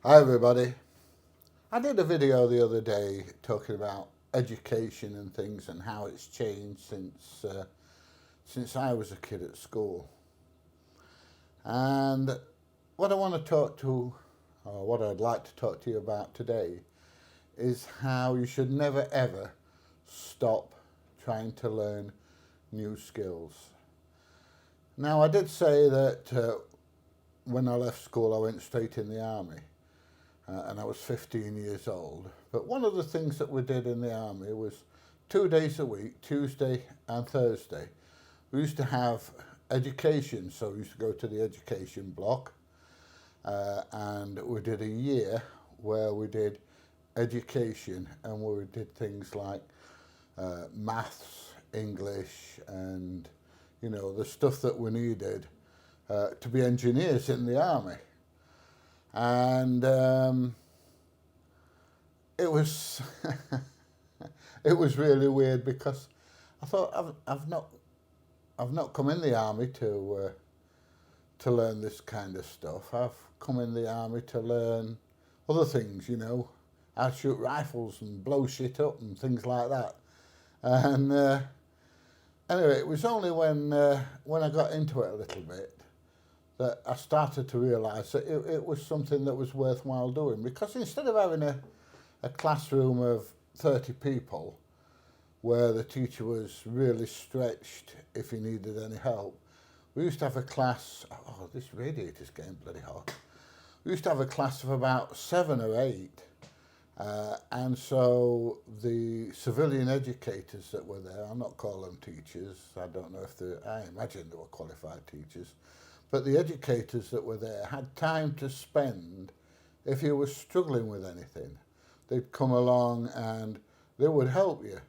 Hi everybody. I did a video the other day talking about education and things and how it's changed since I was a kid at school. And what I want to talk to, or what I'd like to talk to you about today, is how you should never ever stop trying to learn new skills. Now, I did say that when I left school, I went straight in the army. And I was 15 years old. But one of the things that we did in the army was 2 days a week, Tuesday and Thursday, we used to have education. So we used to go to the education block, and we did a year where we did education, and we did things like maths, English, and the stuff that we needed to be engineers in the army. And it was it was really weird because I thought I've not come in the army to learn this kind of stuff. I've come in the army to learn other things, how to shoot rifles and blow shit up and things like that. And anyway, it was only when I got into it a little bit that I started to realise that it was something that was worthwhile doing, because instead of having a classroom of 30 people where the teacher was really stretched if he needed any help, we used to have a class, oh, this radiator's getting bloody hot. We used to have a class of about 7 or 8, and so the civilian educators that were there, I'll not call them teachers, I don't know if I imagine they were qualified teachers, but the educators that were there had time to spend if you were struggling with anything. They'd come along and they would help you.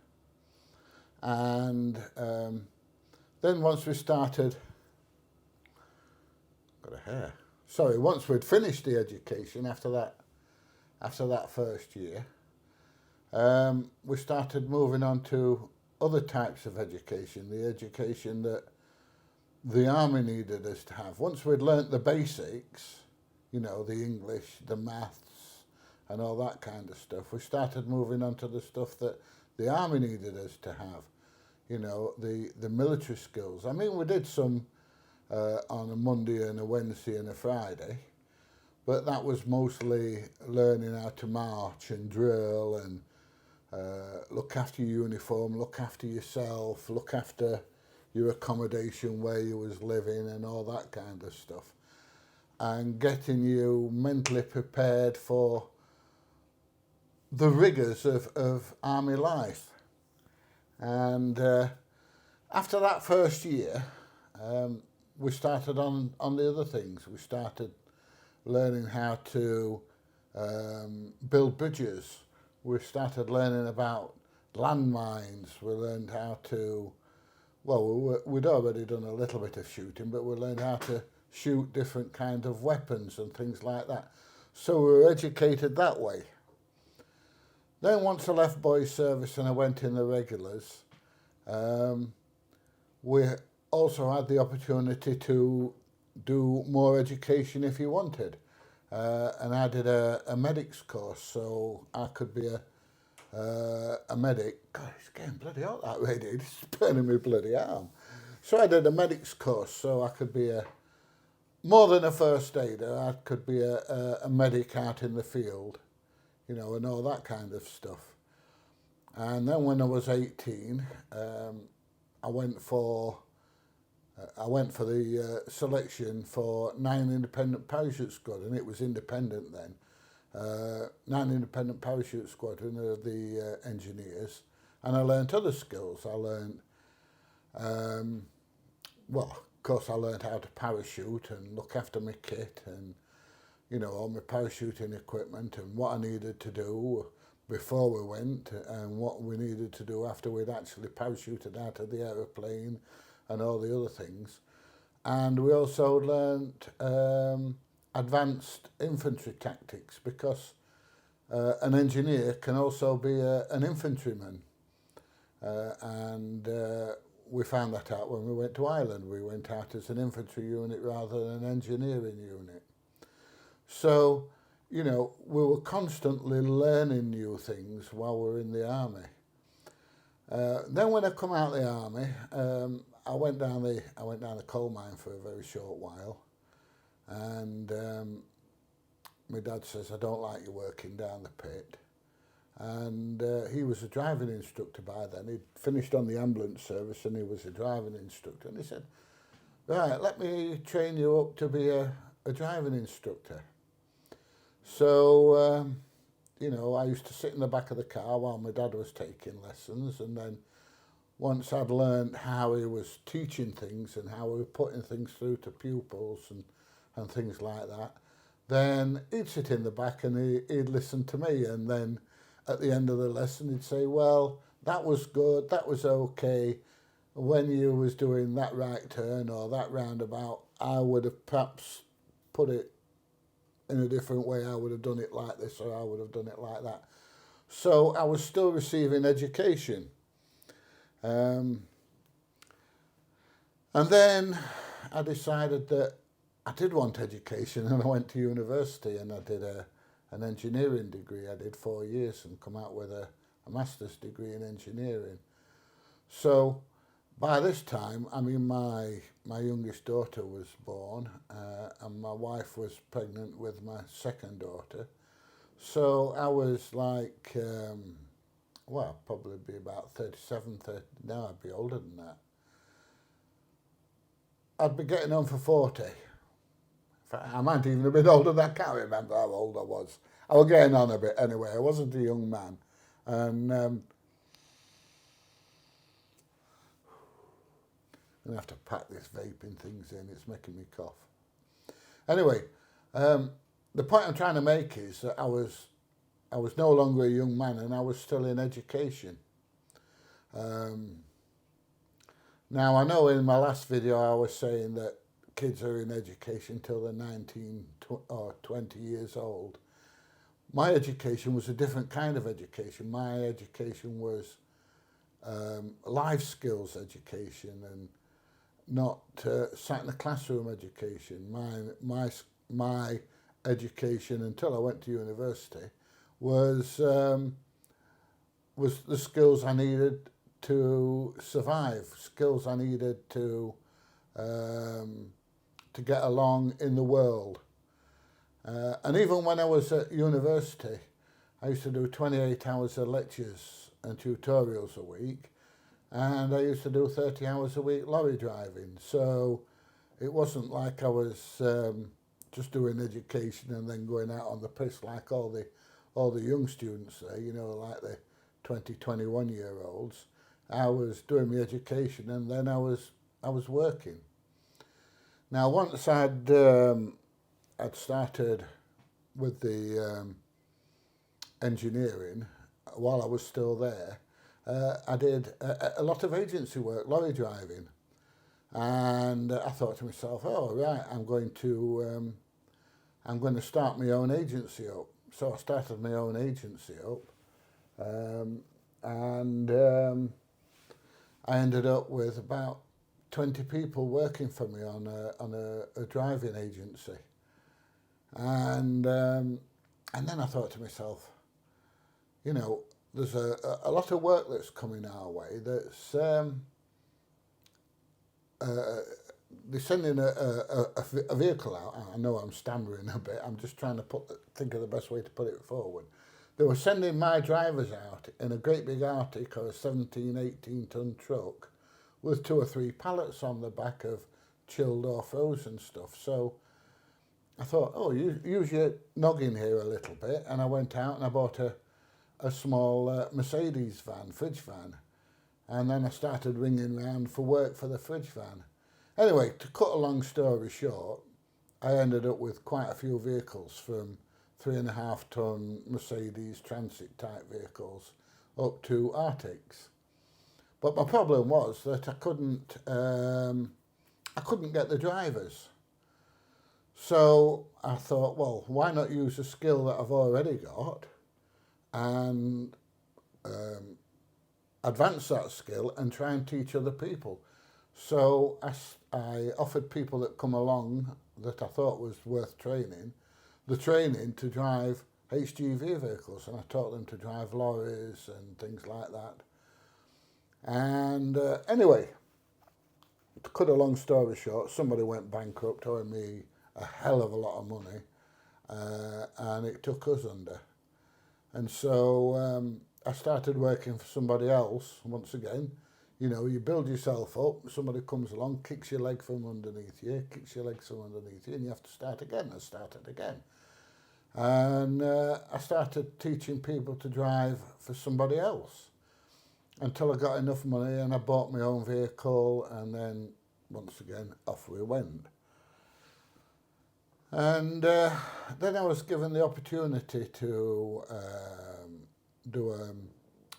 And then once we started, once we'd finished the education after that first year, we started moving on to other types of education, the education that the army needed us to have. Once we'd learnt the basics, the English, the maths, and all that kind of stuff, we started moving on to the stuff that the army needed us to have, the military skills. I mean, we did some on a Monday and a Wednesday and a Friday, but that was mostly learning how to march and drill and look after your uniform, look after yourself, look after your accommodation where you was living and all that kind of stuff, and getting you mentally prepared for the rigours of army life. And after that first year, we started on the other things. We started learning how to build bridges. We started learning about landmines. We learned how to, we'd already done a little bit of shooting, but we learned how to shoot different kinds of weapons and things like that. So we were educated that way. Then once I left boys service and I went in the regulars, we also had the opportunity to do more education if you wanted. And I did a medics course, so I could be a medic. God, it's getting bloody hot, that radiator. It's burning me bloody arm. So I did a medics course, so I could be more than a first aider. I could be a medic out in the field, and all that kind of stuff. And then when I was 18, I went for the selection for 9 Independent Parachute Squadron. It was independent then. 9 Independent Parachute Squadron of the engineers, and I learnt other skills. I learnt, of course, I learnt how to parachute and look after my kit and, all my parachuting equipment and what I needed to do before we went and what we needed to do after we'd actually parachuted out of the aeroplane and all the other things. And we also learnt advanced infantry tactics, because an engineer can also be an infantryman. And we found that out when we went to Ireland. We went out as an infantry unit rather than an engineering unit. So you know, we were constantly learning new things while we were in the army. Then when I come out of the army, I went down the coal mine for a very short while, and my dad says, I don't like you working down the pit. And he was a driving instructor by then. He'd finished on the ambulance service and he was a driving instructor. And he said, right, let me train you up to be a driving instructor. So, you know, I used to sit in the back of the car while my dad was taking lessons, and then once I'd learned how he was teaching things and how he was putting things through to pupils and things like that, then he'd sit in the back and he'd listen to me, and then at the end of the lesson he'd say, well, that was good, that was okay. When you was doing that right turn or that roundabout, I would have perhaps put it in a different way. I would have done it like this, or I would have done it like that. So I was still receiving education. And then I decided that I did want education, and I went to university and I did an engineering degree. I did 4 years and come out with a master's degree in engineering. So by this time, I mean, my youngest daughter was born, and my wife was pregnant with my second daughter. So I was like, well, probably be about 37, 30, now I'd be older than that. I'd be getting on for 40. I might even have been older than that. I can't remember how old I was. I was getting on a bit anyway. I wasn't a young man. And I'm going to have to pack this vaping things in. It's making me cough. Anyway, the point I'm trying to make is that I was no longer a young man, and I was still in education. Now, I know in my last video I was saying that kids are in education till they're 19 or 20 years old. My education was a different kind of education. My education was life skills education, and not sat in a classroom education. My education until I went to university was the skills I needed to survive, skills I needed to get along in the world. And even when I was at university, I used to do 28 hours of lectures and tutorials a week, and I used to do 30 hours a week lorry driving. So it wasn't like I was just doing education and then going out on the piss like all the young students there, you know, like the 20, 21-year-olds. I was doing my education, and then I was working. Now, once I'd started with the engineering, while I was still there, I did a lot of agency work, lorry driving. And I thought to myself, oh, right, I'm going to start my own agency up. So I started my own agency up, and I ended up with about 20 people working for me on a driving agency. And then I thought to myself, you know, there's a lot of work that's coming our way. That's they're sending a vehicle out. I know I'm stammering a bit. I'm just trying to think of the best way to put it forward. They were sending my drivers out in a great big Arctic or a 17, 18-ton truck with 2 or 3 pallets on the back of chilled or frozen stuff. So I thought, oh, use your noggin here a little bit. And I went out and I bought a small Mercedes van, fridge van. And then I started ringing round for work for the fridge van. Anyway, to cut a long story short, I ended up with quite a few vehicles, from 3.5-ton Mercedes transit type vehicles up to Arctics. But my problem was that I couldn't get the drivers. So I thought, well, why not use a skill that I've already got and advance that skill and try and teach other people. So I offered people that come along that I thought was worth training the training to drive HGV vehicles, and I taught them to drive lorries and things like that. And anyway, to cut a long story short, somebody went bankrupt, owing me a hell of a lot of money, and it took us under. And so I started working for somebody else once again. You know, you build yourself up, somebody comes along, kicks your leg from underneath you, and you have to start again. I started again. And I started teaching people to drive for somebody else until I got enough money and I bought my own vehicle, and then once again off we went. And then I was given the opportunity to do a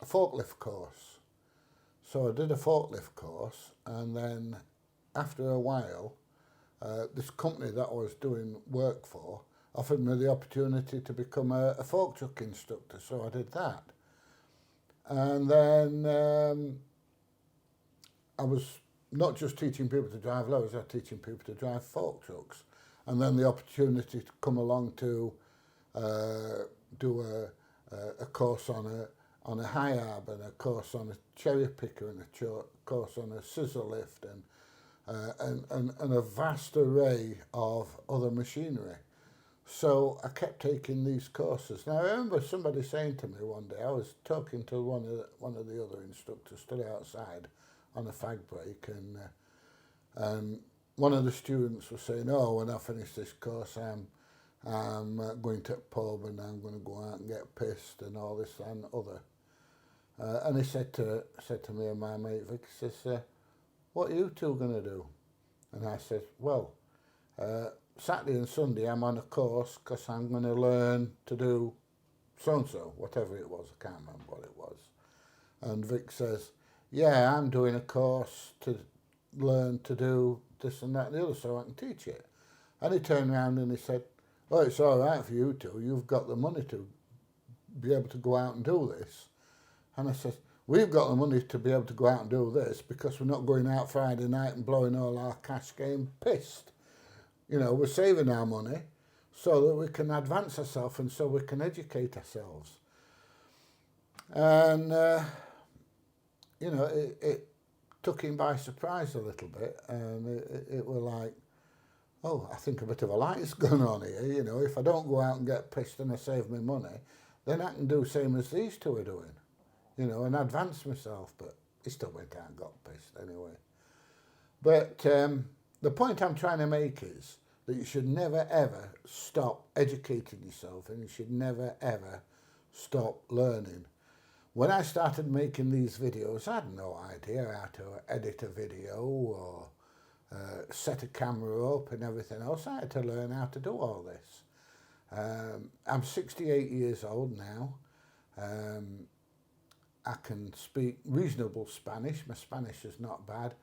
forklift course. So I did a forklift course, and then after a while, this company that I was doing work for offered me the opportunity to become a fork truck instructor, so I did that. And then I was not just teaching people to drive lorries, I was teaching people to drive fork trucks. And then the opportunity to come along to do a course on a high arb, and a course on a cherry picker, and a course on a scissor lift, and a vast array of other machinery. So I kept taking these courses. Now I remember somebody saying to me one day, I was talking to one of the other instructors stood outside on a fag break, and one of the students was saying, "Oh, when I finish this course, I'm going to a pub and I'm going to go out and get pissed and all this and other." And he said to me and my mate Vic, he says, "What are you two going to do?" And I said, "Well, Saturday and Sunday I'm on a course because I'm going to learn to do so-and-so, whatever it was, I can't remember what it was." And Vic says, "Yeah, I'm doing a course to learn to do this and that and the other so I can teach it." And he turned around and he said, "Oh, it's all right for you two, you've got the money to be able to go out and do this." And I said, "We've got the money to be able to go out and do this because we're not going out Friday night and blowing all our cash game pissed. You know, we're saving our money so that we can advance ourselves and so we can educate ourselves." And, you know, it took him by surprise a little bit, and it was like, oh, I think a bit of a light's going on here. You know, if I don't go out and get pissed and I save my money, then I can do the same as these two are doing, you know, and advance myself. But he still went out and got pissed anyway. But the point I'm trying to make is that you should never, ever stop educating yourself, and you should never, ever stop learning. When I started making these videos, I had no idea how to edit a video or set a camera up and everything else. I had to learn how to do all this. I'm 68 years old now. I can speak reasonable Spanish. My Spanish is not bad.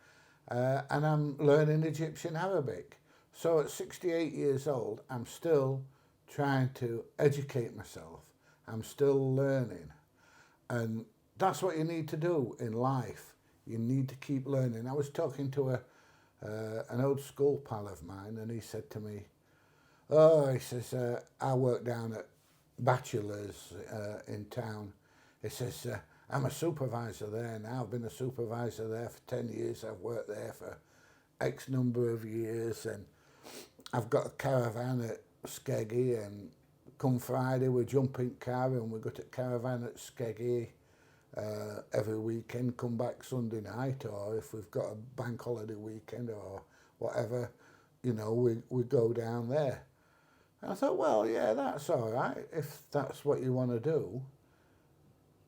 And I'm learning Egyptian Arabic. So at 68 years old, I'm still trying to educate myself. I'm still learning. And that's what you need to do in life. You need to keep learning. I was talking to an old school pal of mine, and he said to me, "Oh," he says, "I work down at Bachelor's in town." He says, "I'm a supervisor there now. I've been a supervisor there for 10 years. I've worked there for X number of years, and I've got a caravan at Skeggy, and come Friday we jump in car and we go to caravan at Skeggy every weekend, come back Sunday night, or if we've got a bank holiday weekend or whatever, you know, we go down there." And I thought, well, yeah, that's all right if that's what you want to do,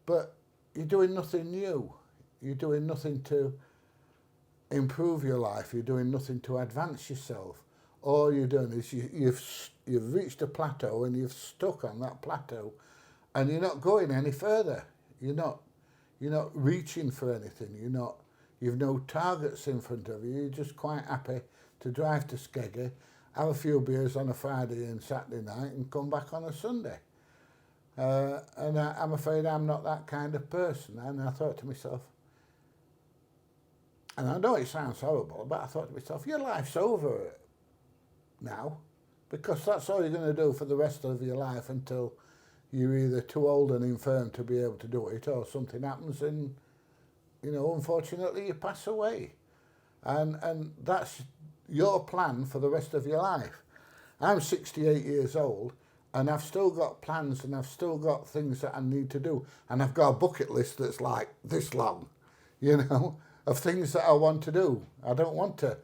but you're doing nothing new. You're doing nothing to improve your life. You're doing nothing to advance yourself. All you're doing is you've reached a plateau and you've stuck on that plateau, and you're not going any further. You're not reaching for anything. You've no targets in front of you. You're just quite happy to drive to Skeggy, have a few beers on a Friday and Saturday night, and come back on a Sunday. And I'm afraid I'm not that kind of person. And I thought to myself, and I know it sounds horrible, but I thought to myself, your life's over now. because that's all you're going to do for the rest of your life until you're either too old and infirm to be able to do it, or something happens and, you know, unfortunately you pass away. And that's your plan for the rest of your life. I'm 68 years old and I've still got plans and I've still got things that I need to do. And I've got a bucket list that's like this long, you know, of things that I want to do. I don't want to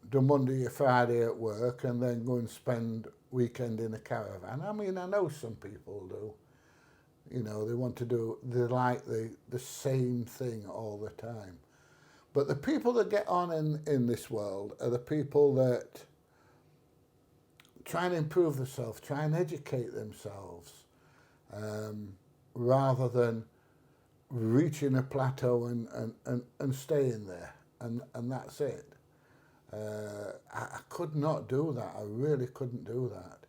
do Monday or Friday at work and then go and spend weekend in a caravan. I mean, I know some people do. You know, they want to do, they like the same thing all the time. But the people that get on in this world are the people that try and improve themselves, try and educate themselves, rather than reaching a plateau and staying there, and that's it. I could not do that. I really couldn't do that.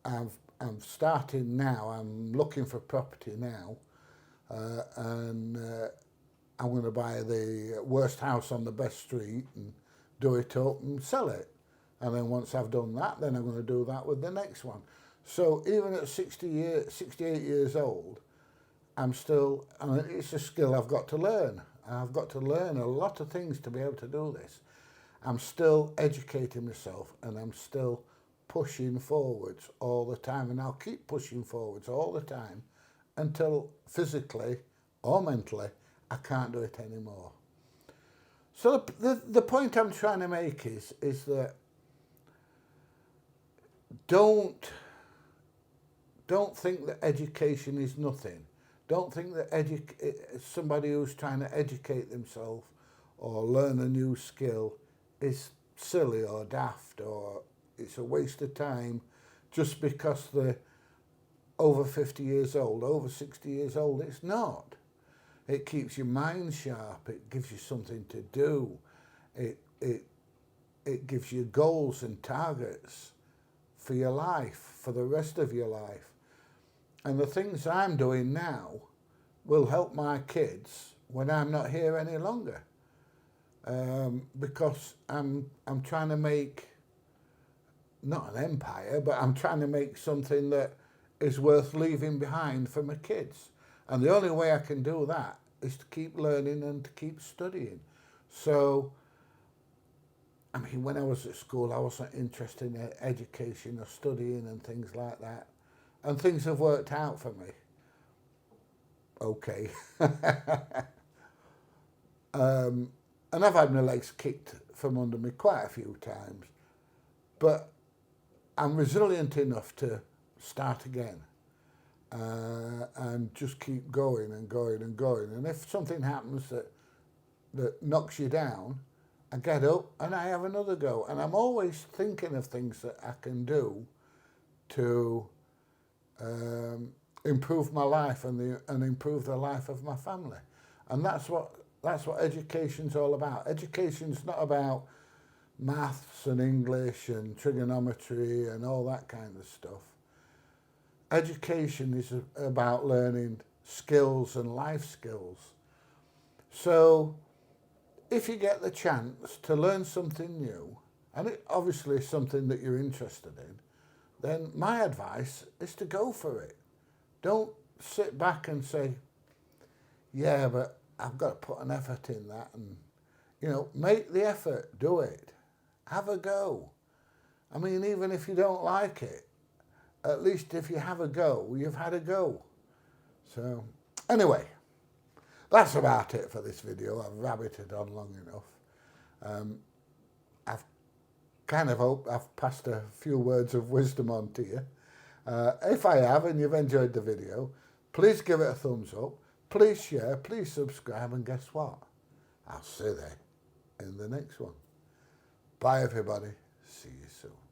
I'm starting now. I'm looking for property now, and I'm going to buy the worst house on the best street and do it up and sell it. And then once I've done that, then I'm going to do that with the next one. So even at 68 years old, I'm still, and it's a skill I've got to learn. I've got to learn a lot of things to be able to do this. I'm still educating myself and I'm still pushing forwards all the time, and I'll keep pushing forwards all the time until physically or mentally I can't do it anymore. So the point I'm trying to make is that don't think that education is nothing. Don't think that somebody who's trying to educate themselves or learn a new skill is silly or daft or it's a waste of time just because they're over 50 years old, over 60 years old. It's not. It keeps your mind sharp. It gives you something to do. It gives you goals and targets for your life, for the rest of your life. And the things I'm doing now will help my kids when I'm not here any longer. Because I'm trying to make, not an empire, but I'm trying to make something that is worth leaving behind for my kids. And the only way I can do that is to keep learning and to keep studying. So, I mean, when I was at school, I wasn't interested in education or studying and things like that. And things have worked out for me. Okay. And I've had my legs kicked from under me quite a few times. But I'm resilient enough to start again. And just keep going and going and going. And if something happens that knocks you down, I get up and I have another go. And I'm always thinking of things that I can do to improve my life and improve the life of my family. And that's what education's all about. Education's not about maths and English and trigonometry and all that kind of stuff. Education is about learning skills and life skills. So if you get the chance to learn something new, and it obviously is something that you're interested in, then my advice is to go for it. Don't sit back and say, yeah, but I've got to put an effort in that. And, you know, make the effort, do it. Have a go. I mean, even if you don't like it, at least if you have a go, you've had a go. So, anyway, that's about it for this video. I've rabbited on long enough. I've kind of hope I've passed a few words of wisdom on to you. If I have and you've enjoyed the video, please give it a thumbs up, please share, please subscribe, and guess what? I'll see you there in the next one. Bye everybody, see you soon.